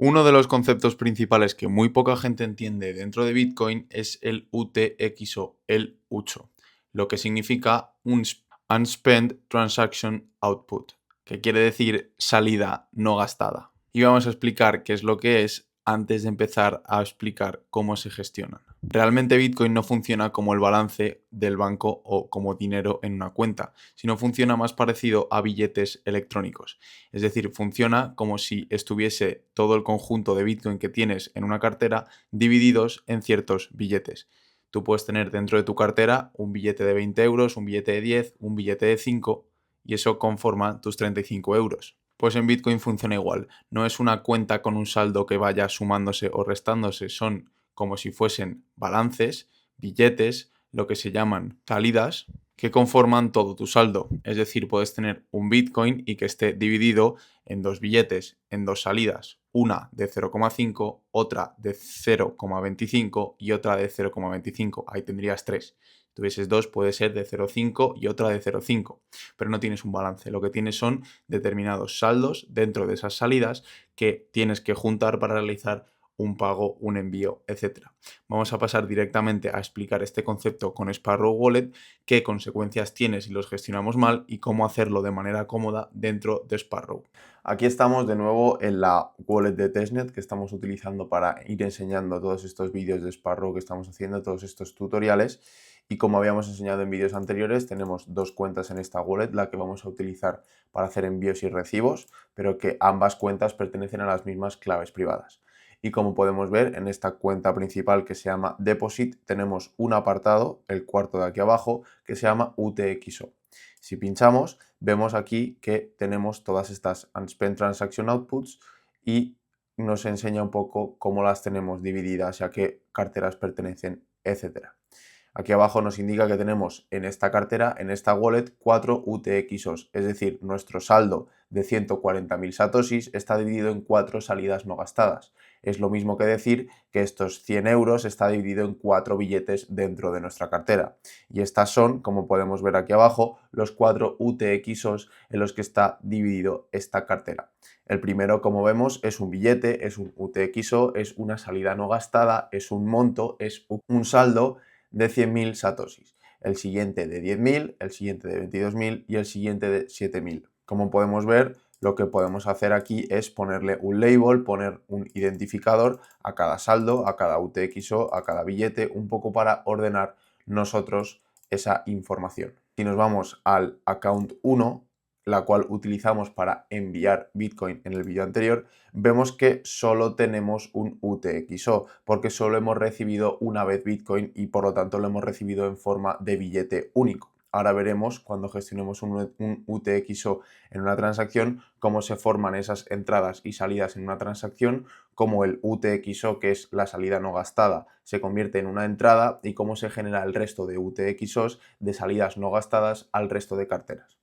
Uno de los conceptos principales que muy poca gente entiende dentro de Bitcoin es el UTXO, el UCHO, lo que significa Unspent Transaction Output, que quiere decir salida no gastada. Y vamos a explicar qué es lo que es antes de empezar a explicar cómo se gestionan. Realmente Bitcoin no funciona como el balance del banco o como dinero en una cuenta, sino funciona más parecido a billetes electrónicos. Es decir, funciona como si estuviese todo el conjunto de Bitcoin que tienes en una cartera divididos en ciertos billetes. Tú puedes tener dentro de tu cartera un billete de 20 euros, un billete de 10, un billete de 5 y eso conforma tus 35 euros. Pues en Bitcoin funciona igual. No es una cuenta con un saldo que vaya sumándose o restándose, son como si fuesen balances, billetes, lo que se llaman salidas, que conforman todo tu saldo. Es decir, puedes tener un Bitcoin y que esté dividido en dos billetes, en dos salidas. Una de 0,5, otra de 0,25 y otra de 0,25. Ahí tendrías tres. Si tuvieses dos, puede ser de 0,5 y otra de 0,5. Pero no tienes un balance. Lo que tienes son determinados saldos dentro de esas salidas que tienes que juntar para realizar un pago, un envío, etc. Vamos a pasar directamente a explicar este concepto con Sparrow Wallet, qué consecuencias tiene si los gestionamos mal y cómo hacerlo de manera cómoda dentro de Sparrow. Aquí estamos de nuevo en la wallet de testnet que estamos utilizando para ir enseñando todos estos vídeos de Sparrow que estamos haciendo, todos estos tutoriales. Y como habíamos enseñado en vídeos anteriores, tenemos dos cuentas en esta wallet, la que vamos a utilizar para hacer envíos y recibos, pero que ambas cuentas pertenecen a las mismas claves privadas. Y como podemos ver, en esta cuenta principal que se llama Deposit, tenemos un apartado, el cuarto de aquí abajo, que se llama UTXO. Si pinchamos, vemos aquí que tenemos todas estas Unspent Transaction Outputs y nos enseña un poco cómo las tenemos divididas y a qué carteras pertenecen, etc. Aquí abajo nos indica que tenemos en esta cartera, en esta wallet, 4 UTXOs, es decir, nuestro saldo de 140.000 satoshis está dividido en 4 salidas no gastadas. Es lo mismo que decir que estos 100 euros está dividido en 4 billetes dentro de nuestra cartera. Y estas son, como podemos ver aquí abajo, los 4 UTXOs en los que está dividido esta cartera. El primero, como vemos, es un billete, es un UTXO, es una salida no gastada, es un monto, es un saldo de 100.000 satoshis, el siguiente de 10.000, el siguiente de 22.000 y el siguiente de 7.000. Como podemos ver, lo que podemos hacer aquí es ponerle un label, poner un identificador a cada saldo, a cada UTXO, a cada billete, un poco para ordenar nosotros esa información. Si nos vamos al account 1, la cual utilizamos para enviar Bitcoin en el vídeo anterior, vemos que solo tenemos un UTXO, porque solo hemos recibido una vez Bitcoin y por lo tanto lo hemos recibido en forma de billete único. Ahora veremos cuando gestionemos un UTXO en una transacción cómo se forman esas entradas y salidas en una transacción, cómo el UTXO, que es la salida no gastada, se convierte en una entrada y cómo se genera el resto de UTXOs de salidas no gastadas al resto de carteras.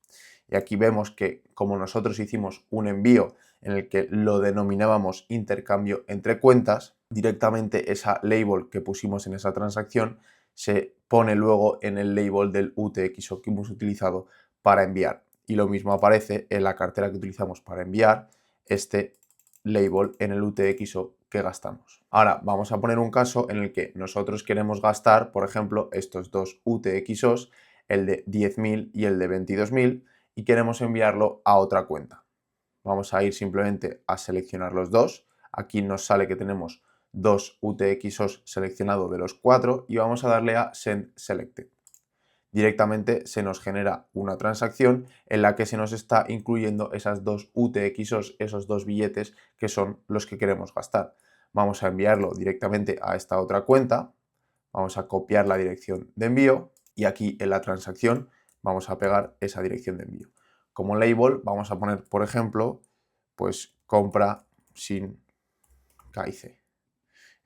Y aquí vemos que como nosotros hicimos un envío en el que lo denominábamos intercambio entre cuentas, directamente esa label que pusimos en esa transacción se pone luego en el label del UTXO que hemos utilizado para enviar. Y lo mismo aparece en la cartera que utilizamos para enviar este label en el UTXO que gastamos. Ahora vamos a poner un caso en el que nosotros queremos gastar, por ejemplo, estos dos UTXOs, el de 10.000 y el de 22.000, y queremos enviarlo a otra cuenta. Vamos a ir simplemente a seleccionar los dos. Aquí nos sale que tenemos dos UTXOs seleccionados de los 4 y vamos a darle a Send Selected. Directamente se nos genera una transacción en la que se nos está incluyendo esas dos UTXOs, esos dos billetes que son los que queremos gastar. Vamos a enviarlo directamente a esta otra cuenta. Vamos a copiar la dirección de envío y aquí en la transacción vamos a pegar esa dirección de envío. Como label vamos a poner, por ejemplo, pues compra sin KIC.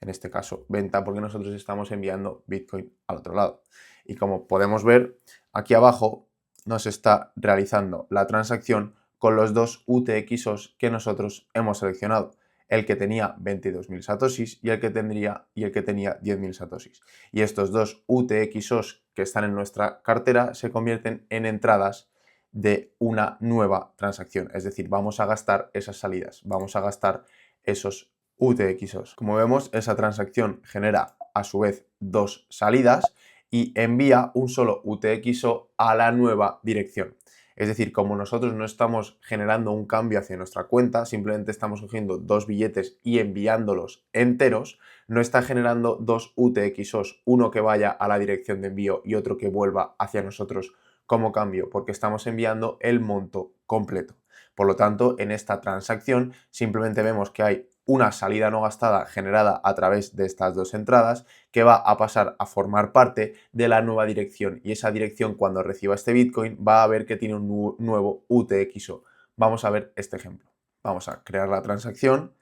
En este caso, venta, porque nosotros estamos enviando Bitcoin al otro lado. Y como podemos ver, aquí abajo nos está realizando la transacción con los dos UTXOs que nosotros hemos seleccionado. El que tenía 22.000 satoshis y el que tenía 10.000 satoshis. Y estos dos UTXOs que están en nuestra cartera se convierten en entradas de una nueva transacción. Es decir, vamos a gastar esas salidas, vamos a gastar esos UTXOs. Como vemos, esa transacción genera a su vez dos salidas y envía un solo UTXO a la nueva dirección. Es decir, como nosotros no estamos generando un cambio hacia nuestra cuenta, simplemente estamos cogiendo dos billetes y enviándolos enteros, no está generando dos UTXOs, uno que vaya a la dirección de envío y otro que vuelva hacia nosotros como cambio, porque estamos enviando el monto completo. Por lo tanto, en esta transacción simplemente vemos que hay una salida no gastada generada a través de estas dos entradas que va a pasar a formar parte de la nueva dirección, y esa dirección, cuando reciba este Bitcoin, va a ver que tiene un nuevo UTXO. Vamos a ver este ejemplo. Vamos a crear la transacción.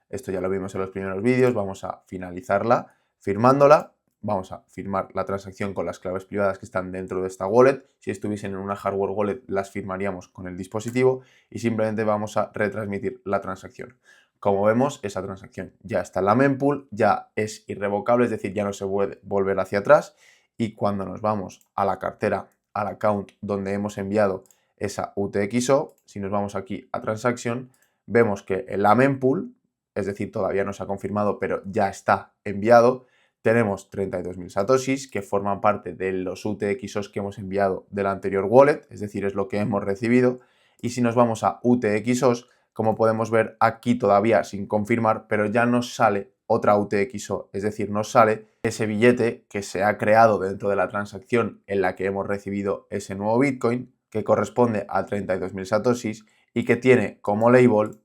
Esto ya lo vimos en los primeros vídeos. Vamos a finalizarla firmándola. Vamos a firmar la transacción con las claves privadas que están dentro de esta wallet. Si estuviesen en una hardware wallet, las firmaríamos con el dispositivo y simplemente vamos a retransmitir la transacción. Como vemos, esa transacción ya está en la mempool, ya es irrevocable, es decir, ya no se puede volver hacia atrás, y cuando nos vamos a la cartera, al account donde hemos enviado esa UTXO, si nos vamos aquí a Transaction, vemos que en la mempool, es decir, todavía no se ha confirmado, pero ya está enviado, tenemos 32.000 satoshis que forman parte de los UTXOs que hemos enviado de la anterior wallet, es decir, es lo que hemos recibido. Y si nos vamos a UTXOs, como podemos ver aquí todavía sin confirmar, pero ya nos sale otra UTXO, es decir, nos sale ese billete que se ha creado dentro de la transacción en la que hemos recibido ese nuevo Bitcoin, que corresponde a 32.000 satoshis y que tiene como label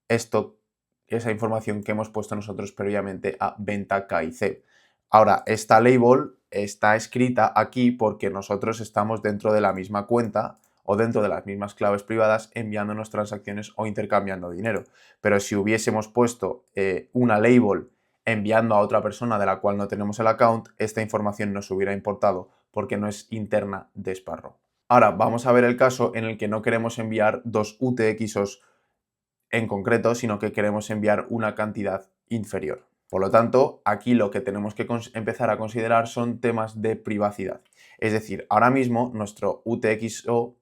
esto, esa información que hemos puesto nosotros previamente a venta KIC. Ahora, esta label está escrita aquí porque nosotros estamos dentro de la misma cuenta o dentro de las mismas claves privadas enviándonos transacciones o intercambiando dinero. Pero si hubiésemos puesto una label enviando a otra persona de la cual no tenemos el account, esta información nos hubiera importado porque no es interna de Sparrow. Ahora vamos a ver el caso en el que no queremos enviar dos UTXOs en concreto, sino que queremos enviar una cantidad inferior. Por lo tanto, aquí lo que tenemos que empezar a considerar son temas de privacidad. Es decir, ahora mismo nuestro UTXO,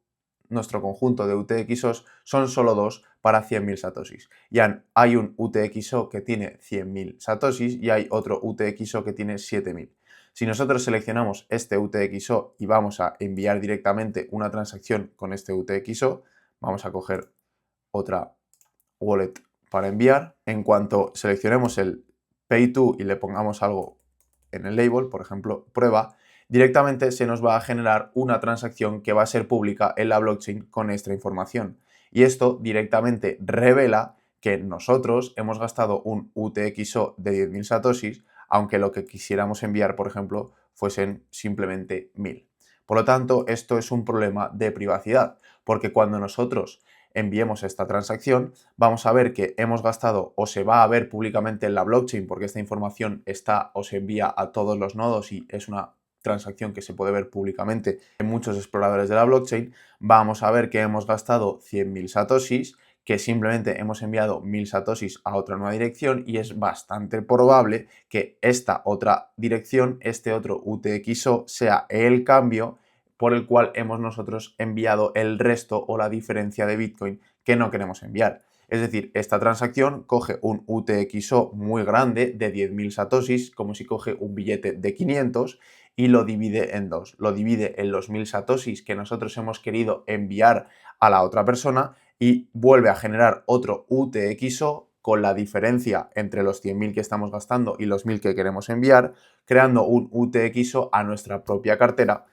nuestro conjunto de UTXOs son solo dos para 100.000 satoshis. Ya hay un UTXO que tiene 100.000 satoshis y hay otro UTXO que tiene 7.000. Si nosotros seleccionamos este UTXO y vamos a enviar directamente una transacción con este UTXO, vamos a coger otra wallet para enviar. En cuanto seleccionemos el Pay to y le pongamos algo en el label, por ejemplo, prueba, directamente se nos va a generar una transacción que va a ser pública en la blockchain con esta información. Y esto directamente revela que nosotros hemos gastado un UTXO de 10.000 satoshis, aunque lo que quisiéramos enviar, por ejemplo, fuesen simplemente 1.000. Por lo tanto, esto es un problema de privacidad, porque cuando nosotros enviemos esta transacción, vamos a ver que hemos gastado, o se va a ver públicamente en la blockchain, porque esta información está o se envía a todos los nodos y es una transacción que se puede ver públicamente en muchos exploradores de la blockchain. Vamos a ver que hemos gastado 100.000 satoshis, que simplemente hemos enviado 1.000 satoshis a otra nueva dirección, y es bastante probable que esta otra dirección, este otro UTXO, sea el cambio por el cual hemos nosotros enviado el resto o la diferencia de Bitcoin que no queremos enviar. Es decir, esta transacción coge un UTXO muy grande de 10.000 satoshis, como si coge un billete de 500, y lo divide en dos. Lo divide en los 1.000 satoshis que nosotros hemos querido enviar a la otra persona y vuelve a generar otro UTXO con la diferencia entre los 100.000 que estamos gastando y los 1.000 que queremos enviar, creando un UTXO a nuestra propia cartera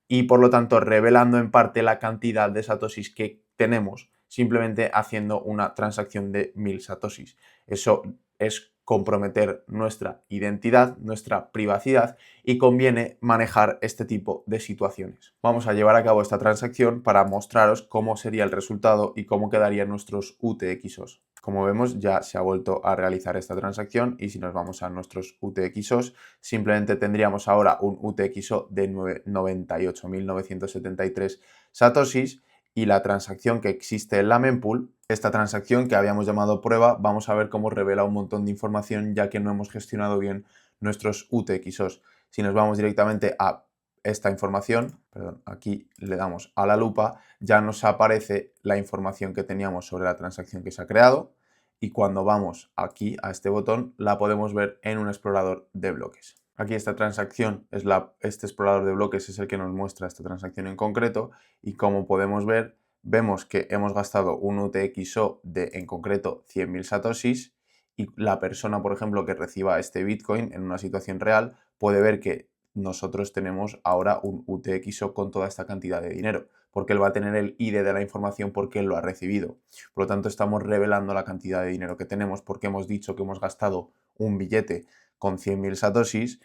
y por lo tanto revelando en parte la cantidad de satoshis que tenemos simplemente haciendo una transacción de 1.000 satoshis. Eso es comprometer nuestra identidad, nuestra privacidad, y conviene manejar este tipo de situaciones. Vamos a llevar a cabo esta transacción para mostraros cómo sería el resultado y cómo quedarían nuestros UTXOs. Como vemos, ya se ha vuelto a realizar esta transacción, y si nos vamos a nuestros UTXOs, simplemente tendríamos ahora un UTXO de 98.973 satoshis, y la transacción que existe en la mempool, esta transacción que habíamos llamado prueba, vamos a ver cómo revela un montón de información, ya que no hemos gestionado bien nuestros UTXOs. Si nos vamos directamente a esta información, perdón, aquí le damos a la lupa, ya nos aparece la información que teníamos sobre la transacción que se ha creado, y cuando vamos aquí a este botón la podemos ver en un explorador de bloques. Aquí esta transacción, este explorador de bloques es el que nos muestra esta transacción en concreto y como podemos ver, vemos que hemos gastado un UTXO de en concreto 100.000 satoshis y la persona, por ejemplo, que reciba este Bitcoin en una situación real puede ver que nosotros tenemos ahora un UTXO con toda esta cantidad de dinero, porque él va a tener el ID de la información porque él lo ha recibido. Por lo tanto, estamos revelando la cantidad de dinero que tenemos porque hemos dicho que hemos gastado un billete con 100.000 satoshis,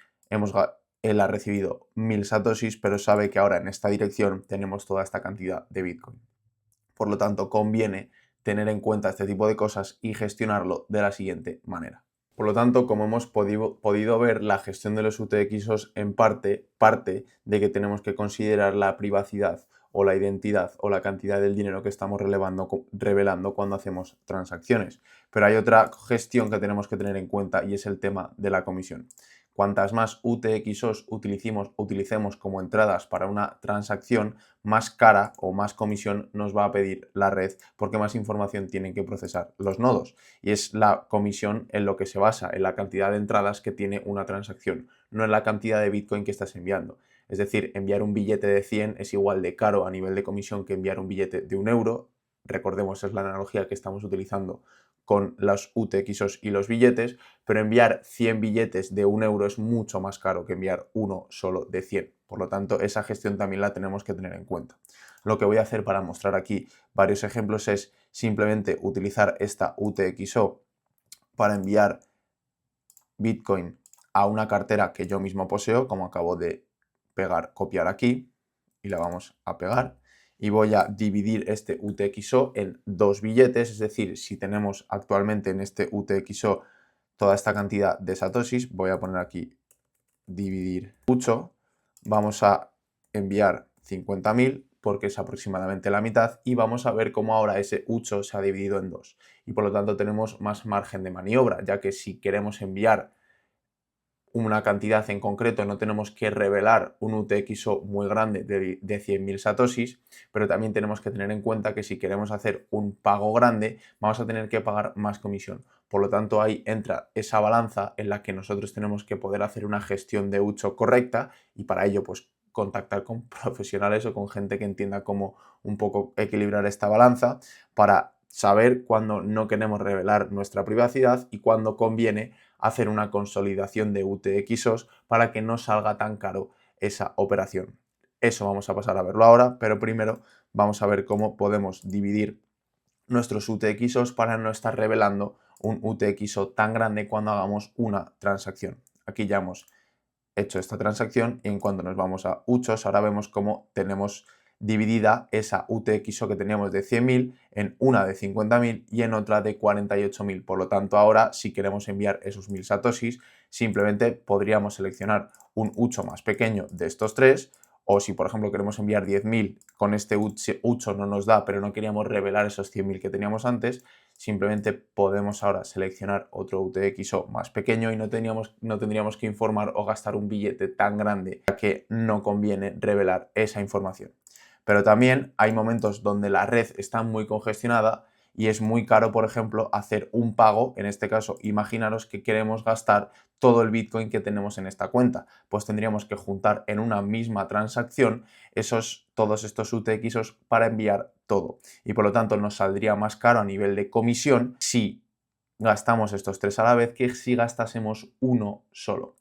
él ha recibido 1.000 satoshis, pero sabe que ahora en esta dirección tenemos toda esta cantidad de Bitcoin. Por lo tanto, conviene tener en cuenta este tipo de cosas y gestionarlo de la siguiente manera. Por lo tanto, como hemos podido ver, la gestión de los UTXOs en parte de que tenemos que considerar la privacidad o la identidad o la cantidad del dinero que estamos revelando cuando hacemos transacciones. Pero hay otra gestión que tenemos que tener en cuenta y es el tema de la comisión. Cuantas más UTXOs utilicemos como entradas para una transacción, más cara o más comisión nos va a pedir la red porque más información tienen que procesar los nodos. Y es la comisión en lo que se basa, en la cantidad de entradas que tiene una transacción, no en la cantidad de Bitcoin que estás enviando. Es decir, enviar un billete de 100 es igual de caro a nivel de comisión que enviar un billete de 1 euro. Recordemos, es la analogía que estamos utilizando con las UTXOs y los billetes, pero enviar 100 billetes de 1 euro es mucho más caro que enviar uno solo de 100. Por lo tanto, esa gestión también la tenemos que tener en cuenta. Lo que voy a hacer para mostrar aquí varios ejemplos es simplemente utilizar esta UTXO para enviar Bitcoin a una cartera que yo mismo poseo, como acabo de copiar aquí, y la vamos a pegar. Y voy a dividir este UTXO en dos billetes, es decir, si tenemos actualmente en este UTXO toda esta cantidad de satoshis, voy a poner aquí dividir 8, vamos a enviar 50.000 porque es aproximadamente la mitad y vamos a ver cómo ahora ese 8 se ha dividido en dos y por lo tanto tenemos más margen de maniobra, ya que si queremos enviar una cantidad en concreto no tenemos que revelar un UTXO muy grande de 100.000 satoshis, pero también tenemos que tener en cuenta que si queremos hacer un pago grande vamos a tener que pagar más comisión. Por lo tanto, ahí entra esa balanza en la que nosotros tenemos que poder hacer una gestión de UTXO correcta y para ello pues contactar con profesionales o con gente que entienda cómo un poco equilibrar esta balanza para saber cuándo no queremos revelar nuestra privacidad y cuándo conviene hacer una consolidación de UTXOs para que no salga tan caro esa operación. Eso vamos a pasar a verlo ahora, pero primero vamos a ver cómo podemos dividir nuestros UTXOs para no estar revelando un UTXO tan grande cuando hagamos una transacción. Aquí ya hemos hecho esta transacción y en cuanto nos vamos a UTXOs, ahora vemos cómo tenemos dividida esa UTXO que teníamos de 100.000 en una de 50.000 y en otra de 48.000. Por lo tanto, ahora si queremos enviar esos 1.000 satoshis, simplemente podríamos seleccionar un UTXO más pequeño de estos tres, o si por ejemplo queremos enviar 10.000, con este UTXO no nos da, pero no queríamos revelar esos 100.000 que teníamos antes, simplemente podemos ahora seleccionar otro UTXO más pequeño y no tendríamos que informar o gastar un billete tan grande, ya que no conviene revelar esa información. Pero también hay momentos donde la red está muy congestionada y es muy caro, por ejemplo, hacer un pago. En este caso, imaginaros que queremos gastar todo el Bitcoin que tenemos en esta cuenta. Pues tendríamos que juntar en una misma transacción todos estos UTXOs para enviar todo. Y por lo tanto nos saldría más caro a nivel de comisión si gastamos estos tres a la vez que si gastásemos uno solo.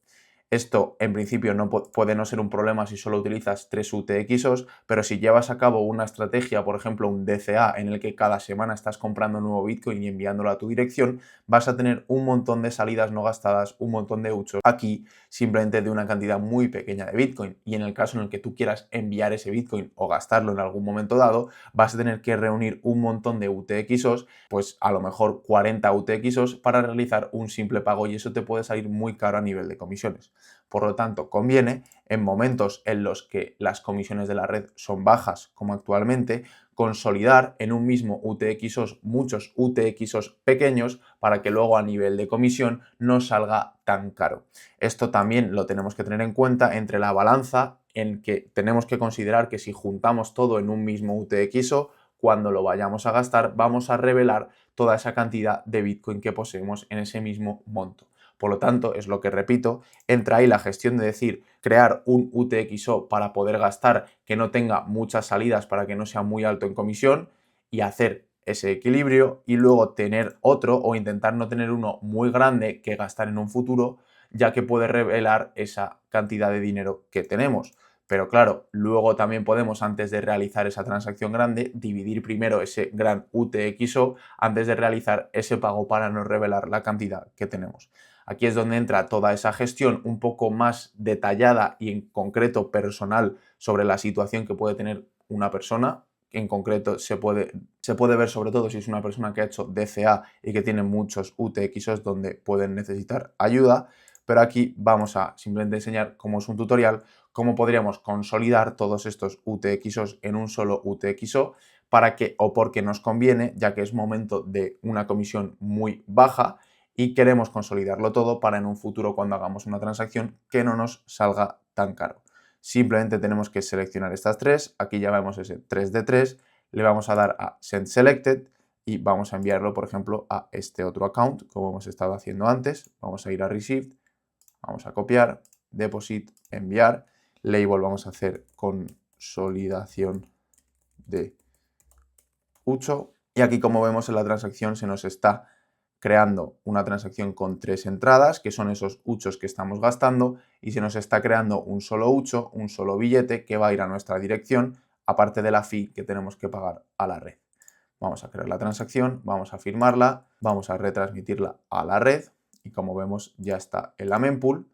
Esto en principio no puede no ser un problema si solo utilizas 3 UTXOs, pero si llevas a cabo una estrategia, por ejemplo un DCA, en el que cada semana estás comprando nuevo Bitcoin y enviándolo a tu dirección, vas a tener un montón de salidas no gastadas, un montón de UTXOs aquí simplemente de una cantidad muy pequeña de Bitcoin. Y en el caso en el que tú quieras enviar ese Bitcoin o gastarlo en algún momento dado, vas a tener que reunir un montón de UTXOs, pues a lo mejor 40 UTXOs para realizar un simple pago y eso te puede salir muy caro a nivel de comisiones. Por lo tanto, conviene, en momentos en los que las comisiones de la red son bajas, como actualmente, consolidar en un mismo UTXOs muchos UTXOs pequeños para que luego a nivel de comisión no salga tan caro. Esto también lo tenemos que tener en cuenta entre la balanza en que tenemos que considerar que si juntamos todo en un mismo UTXO, cuando lo vayamos a gastar, vamos a revelar toda esa cantidad de Bitcoin que poseemos en ese mismo monto. Por lo tanto, es lo que repito, entra ahí la gestión de decir, crear un UTXO para poder gastar que no tenga muchas salidas para que no sea muy alto en comisión y hacer ese equilibrio y luego tener otro o intentar no tener uno muy grande que gastar en un futuro, ya que puede revelar esa cantidad de dinero que tenemos. Pero claro, luego también podemos, antes de realizar esa transacción grande, dividir primero ese gran UTXO antes de realizar ese pago para no revelar la cantidad que tenemos. Aquí es donde entra toda esa gestión un poco más detallada y en concreto personal sobre la situación que puede tener una persona. En concreto se puede ver sobre todo si es una persona que ha hecho DCA y que tiene muchos UTXOs donde pueden necesitar ayuda. Pero aquí vamos a simplemente enseñar, como es un tutorial, cómo podríamos consolidar todos estos UTXOs en un solo UTXO para que, o porque nos conviene, ya que es momento de una comisión muy baja y queremos consolidarlo todo para en un futuro, cuando hagamos una transacción, que no nos salga tan caro. Simplemente tenemos que seleccionar estas tres, aquí ya vemos ese 3 de 3, le vamos a dar a Send Selected y vamos a enviarlo, por ejemplo, a este otro account, como hemos estado haciendo antes. Vamos a ir a Received, vamos a copiar, Deposit, enviar, Label vamos a hacer consolidación de UCHO y aquí, como vemos en la transacción, se nos está creando una transacción con 3 entradas, que son esos UCHOs que estamos gastando, y se nos está creando un solo UCHO, un solo billete que va a ir a nuestra dirección, aparte de la fee que tenemos que pagar a la red. Vamos a crear la transacción, vamos a firmarla, vamos a retransmitirla a la red y, como vemos, ya está en la mempool.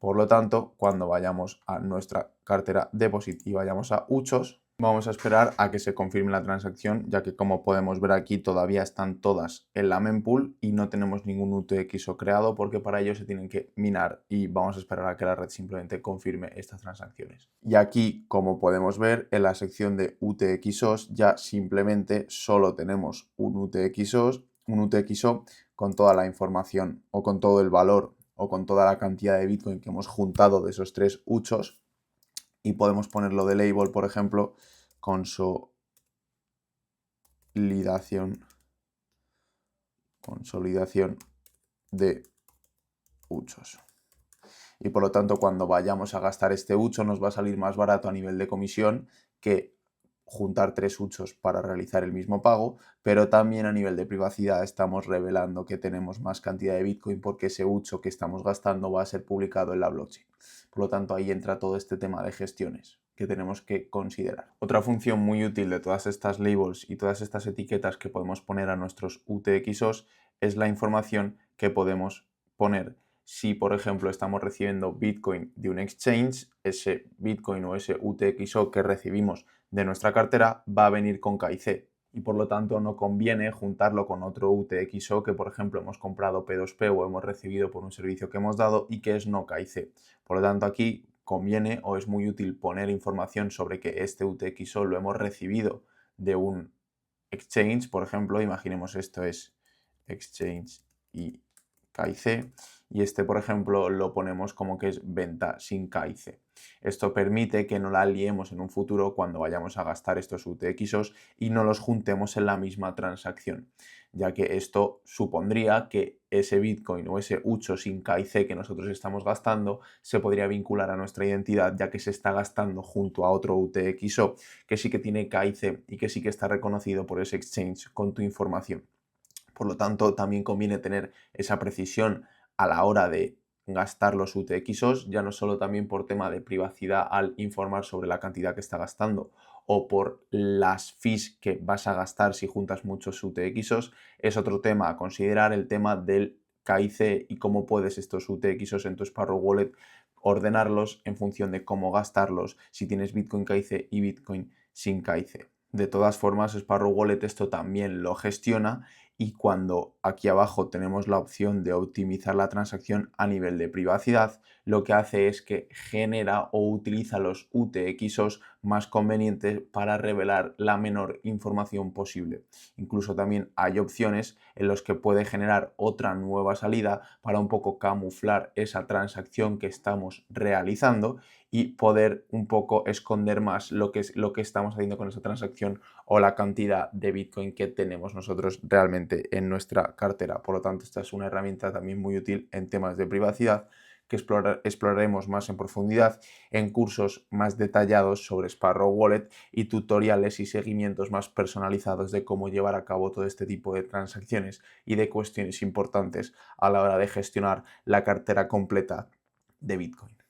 Por lo tanto, cuando vayamos a nuestra cartera Deposit y vayamos a UCHOs, vamos a esperar a que se confirme la transacción, ya que, como podemos ver aquí, todavía están todas en la mempool y no tenemos ningún UTXO creado, porque para ello se tienen que minar y vamos a esperar a que la red simplemente confirme estas transacciones. Y aquí, como podemos ver, en la sección de UTXOs ya simplemente solo tenemos un UTXO con toda la información o con todo el valor o con toda la cantidad de Bitcoin que hemos juntado de esos 3 UCHOs, y podemos ponerlo de label, por ejemplo, consolidación de UCHOs. Y por lo tanto, cuando vayamos a gastar este UCHO, nos va a salir más barato a nivel de comisión que juntar 3 UCHOs para realizar el mismo pago, pero también a nivel de privacidad estamos revelando que tenemos más cantidad de Bitcoin, porque ese UCHO que estamos gastando va a ser publicado en la blockchain. Por lo tanto, ahí entra todo este tema de gestiones que tenemos que considerar. Otra función muy útil de todas estas labels y todas estas etiquetas que podemos poner a nuestros UTXOs es la información que podemos poner. Si, por ejemplo, estamos recibiendo Bitcoin de un exchange, ese Bitcoin o ese UTXO que recibimos de nuestra cartera va a venir con KIC, y por lo tanto no conviene juntarlo con otro UTXO que, por ejemplo, hemos comprado P2P o hemos recibido por un servicio que hemos dado y que es no KIC. Por lo tanto, aquí conviene o es muy útil poner información sobre que este UTXO lo hemos recibido de un exchange. Por ejemplo, imaginemos esto es exchange y KIC, y este, por ejemplo, lo ponemos como que es venta sin KIC. Esto permite que no la liemos en un futuro cuando vayamos a gastar estos UTXOs y no los juntemos en la misma transacción, ya que esto supondría que ese Bitcoin o ese UCHO sin KIC que nosotros estamos gastando se podría vincular a nuestra identidad, ya que se está gastando junto a otro UTXO que sí que tiene KIC y que sí que está reconocido por ese exchange con tu información. Por lo tanto, también conviene tener esa precisión a la hora de gastar los UTXOs, ya no solo también por tema de privacidad al informar sobre la cantidad que está gastando o por las fees que vas a gastar si juntas muchos UTXOs. Es otro tema a considerar, el tema del KIC y cómo puedes estos UTXOs en tu Sparrow Wallet ordenarlos en función de cómo gastarlos, si tienes Bitcoin KIC y Bitcoin sin KIC. De todas formas, Sparrow Wallet esto también lo gestiona, y cuando aquí abajo tenemos la opción de optimizar la transacción a nivel de privacidad, lo que hace es que genera o utiliza los UTXOs más convenientes para revelar la menor información posible. Incluso también hay opciones en las que puede generar otra nueva salida para un poco camuflar esa transacción que estamos realizando y poder un poco esconder más lo que estamos haciendo con esa transacción o la cantidad de Bitcoin que tenemos nosotros realmente en nuestra cartera. Por lo tanto, esta es una herramienta también muy útil en temas de privacidad que exploraremos más en profundidad en cursos más detallados sobre Sparrow Wallet y tutoriales y seguimientos más personalizados de cómo llevar a cabo todo este tipo de transacciones y de cuestiones importantes a la hora de gestionar la cartera completa de Bitcoin.